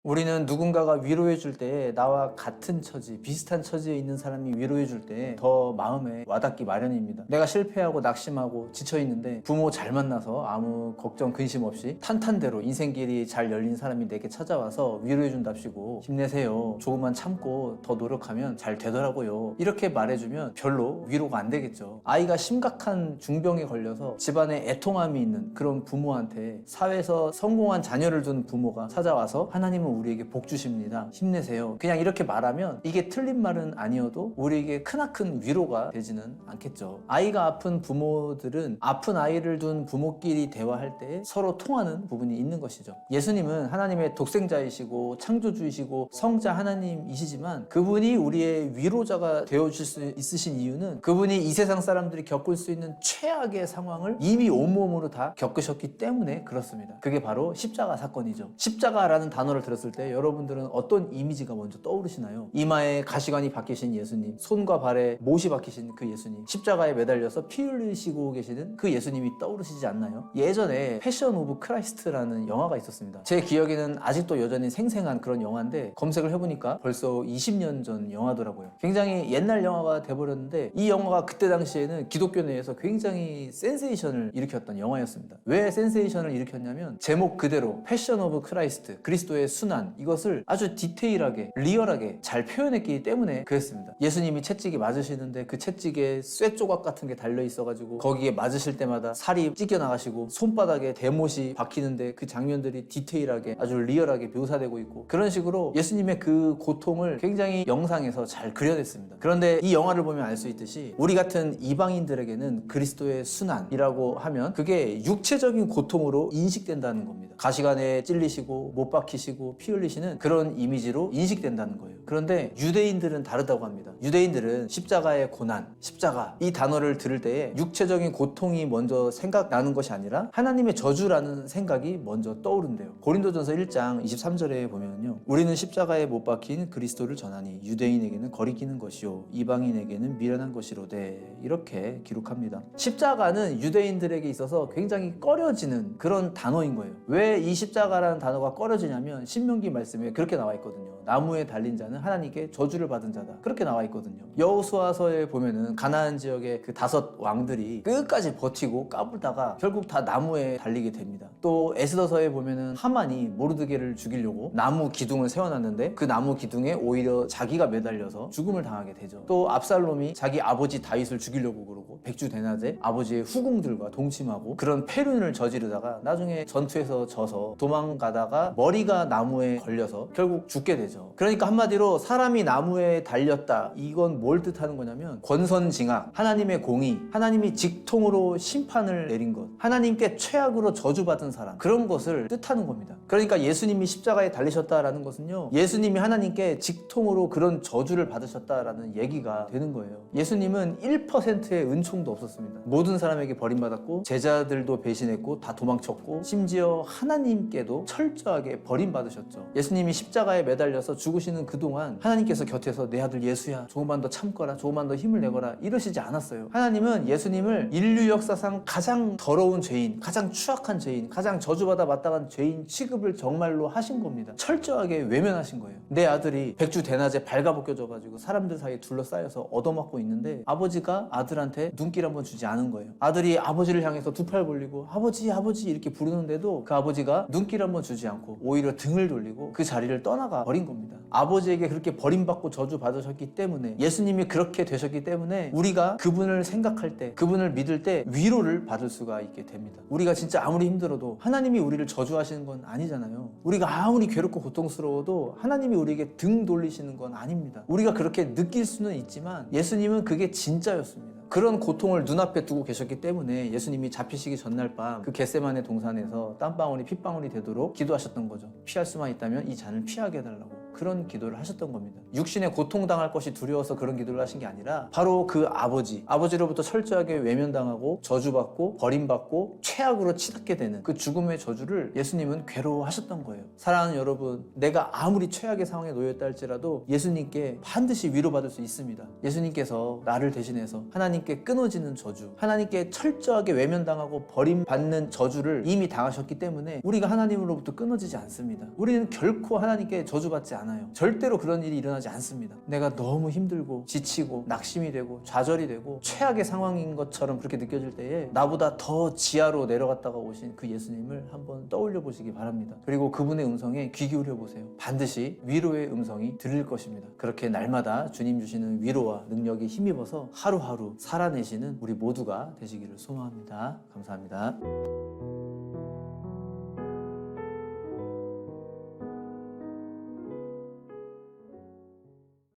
우리는 누군가가 위로해 줄 때 나와 같은 처지, 비슷한 처지에 있는 사람이 위로해 줄 때 더 마음에 와닿기 마련입니다. 내가 실패하고 낙심하고 지쳐 있는데 부모 잘 만나서 아무 걱정 근심 없이 탄탄대로 인생길이 잘 열린 사람이 내게 찾아와서 위로해 준답시고 힘내세요. 조금만 참고 더 노력하면 잘 되더라고요. 이렇게 말해주면 별로 위로가 안 되겠죠. 아이가 심각한 중병에 걸려서 집안에 애통함이 있는 그런 부모한테 사회에서 성공한 자녀를 둔 부모가 찾아와서 하나님은 우리에게 복 주십니다. 힘내세요. 그냥 이렇게 말하면 이게 틀린 말은 아니어도 우리에게 크나큰 위로가 되지는 않겠죠. 아이가 아픈 부모들은 아픈 아이를 둔 부모끼리 대화할 때 서로 통하는 부분이 있는 것이죠. 예수님은 하나님의 독생자이시고 창조주이시고 성자 하나님이시지만 그분이 우리의 위로자가 되어줄 수 있으신 이유는 그분이 이 세상 사람들이 겪을 수 있는 최악의 상황을 이미 온몸으로 다 겪으셨기 때문에 그렇습니다. 그게 바로 십자가 사건이죠. 십자가라는 단어를 들었을 때 여러분들은 어떤 이미지가 먼저 떠오르시나요? 이마에 가시관이 박히신 예수님, 손과 발에 못이 박히신 그 예수님, 십자가에 매달려서 피 흘리시고 계시는 그 예수님이 떠오르시지 않나요? 예전에 패션 오브 크라이스트라는 영화가 있었습니다. 제 기억에는 아직도 여전히 생생한 그런 영화인데 검색을 해보니까 벌써 20년 전 영화더라고요. 굉장히 옛날 영화가 돼버렸는데 이 영화가 그때 당시에는 기독교 내에서 굉장히 센세이션을 일으켰던 영화였습니다. 왜 센세이션을 일으켰냐면 제목 그대로 패션 오브 크라이스트, 그리스도의 순환, 이것을 아주 디테일하게 리얼하게 잘 표현했기 때문에 그랬습니다. 예수님이 채찍이 맞으시는데 그 채찍에 쇠 조각 같은 게 달려 있어가지고 거기에 맞으실 때마다 살이 찢겨 나가시고 손바닥에 대못이 박히는데 그 장면들이 디테일하게 아주 리얼하게 묘사되고 있고 그런 식으로 예수님의 그 고통을 굉장히 영상에서 잘 그려냈습니다. 그런데 이 영화를 보면 알 수 있듯이 우리 같은 이방인들에게는 그리스도의 순환이라고 하면 그게 육체적인 고통으로 인식된다는 겁니다. 가시관에 찔리시고 못 박히시고 피 흘리시는 그런 이미지로 인식된다는 거예요. 그런데 유대인들은 다르다고 합니다. 유대인들은 십자가의 고난, 십자가 이 단어를 들을 때에 육체적인 고통이 먼저 생각나는 것이 아니라 하나님의 저주라는 생각이 먼저 떠오른대요. 고린도전서 1장 23절에 보면요, 우리는 십자가에 못 박힌 그리스도를 전하니 유대인에게는 거리끼는 것이요 이방인에게는 미련한 것이로되, 이렇게 기록합니다. 십자가는 유대인들에게 있어서 굉장히 꺼려지는 그런 단어인 거예요. 왜 이 십자가라는 단어가 꺼려지냐면 신명기 말씀에 그렇게 나와 있거든요. 나무에 달린 자는 하나님께 저주를 받은 자다, 그렇게 나와 있거든요. 여호수아서에 보면은 가나안 지역의 그 5 왕들이 끝까지 버티고 까불다가 결국 다 나무에 달리게 됩니다. 또 에스더서에 보면은 하만이 모르드게를 죽이려고 나무 기둥을 세워놨는데 그 나무 기둥에 오히려 자기가 매달려서 죽음을 당하게 되죠. 또 압살롬이 자기 아버지 다윗을 죽이려고 그러고 백주대낮에 아버지의 후궁들과 동침하고 그런 패륜을 저지르다가 나중에 전투에서 져서 도망가다가 머리가 나무에 걸려서 결국 죽게 되죠. 그러니까 한마디로 사람이 나무에 달렸다, 이건 뭘 뜻하는 거냐면 권선징악, 하나님의 공의, 하나님이 직통으로 심판을 내린 것, 하나님께 최악으로 저주받은 사람, 그런 것을 뜻하는 겁니다. 그러니까 예수님이 십자가에 달리셨다라는 것은요, 예수님이 하나님께 직통으로 그런 저주를 받으셨다라는 얘기가 되는 거예요. 예수님은 1%의 은총도 없었습니다. 모든 사람에게 버림받았고 제자들도 배신했고 다 도망쳤고 심지어 하나님께도 철저하게 버림받으셨죠. 예수님이 십자가에 매달려서 죽으시는 그동안 하나님께서 곁에서 내 아들 예수야, 조금만 더 참거라, 조금만 더 힘을 내거라, 이러시지 않았어요. 하나님은 예수님을 인류 역사상 가장 더러운 죄인, 가장 추악한 죄인, 가장 저주받아 마땅한 죄인 취급을 정말로 하신 겁니다. 철저하게 외면하신 거예요. 내 아들이 백주대낮에 발가벗겨져가지고 사람들 사이에 둘러싸여서 얻어맞고 있는데 아버지가 아들한테 눈길 한번 주지 않은 거예요. 아들이 아버지를 향해서 두 팔 벌리고 아버지 아버지 이렇게 부르는데도 그 아버지가 눈길 한번 주지 않고 오히려 등을 돌리고 그 자리를 떠나가 버린 겁니다. 아버지에게 그렇게 버림받고 저주받으셨기 때문에, 예수님이 그렇게 되셨기 때문에 우리가 그분을 생각할 때, 그분을 믿을 때 위로를 받을 수가 있게 됩니다. 우리가 진짜 아무리 힘들어도 하나님이 우리를 저주하시는 건 아니잖아요. 우리가 아무리 괴롭고 고통스러워도 하나님이 우리에게 등 돌리시는 건 아닙니다. 우리가 그렇게 느낄 수는 있지만 예수님은 그게 진짜였습니다. 그런 고통을 눈앞에 두고 계셨기 때문에 예수님이 잡히시기 전날 밤 그 겟세마네 동산에서 땀방울이 핏방울이 되도록 기도하셨던 거죠. 피할 수만 있다면 이 잔을 피하게 해달라고. 그런 기도를 하셨던 겁니다. 육신의 고통당할 것이 두려워서 그런 기도를 하신 게 아니라 바로 그 아버지로부터 철저하게 외면당하고 저주받고 버림받고 최악으로 치닫게 되는 그 죽음의 저주를 예수님은 괴로워하셨던 거예요. 사랑하는 여러분, 내가 아무리 최악의 상황에 놓여있다 할지라도 예수님께 반드시 위로받을 수 있습니다. 예수님께서 나를 대신해서 하나님께 끊어지는 저주, 하나님께 철저하게 외면당하고 버림받는 저주를 이미 당하셨기 때문에 우리가 하나님으로부터 끊어지지 않습니다. 우리는 결코 하나님께 저주받지 않아요. 절대로 그런 일이 일어나지 않습니다. 내가 너무 힘들고 지치고 낙심이 되고 좌절이 되고 최악의 상황인 것처럼 그렇게 느껴질 때에 나보다 더 지하로 내려갔다가 오신 그 예수님을 한번 떠올려 보시기 바랍니다. 그리고 그분의 음성에 귀 기울여 보세요. 반드시 위로의 음성이 들릴 것입니다. 그렇게 날마다 주님 주시는 위로와 능력에 힘입어서 하루하루 살아내시는 우리 모두가 되시기를 소망합니다. 감사합니다.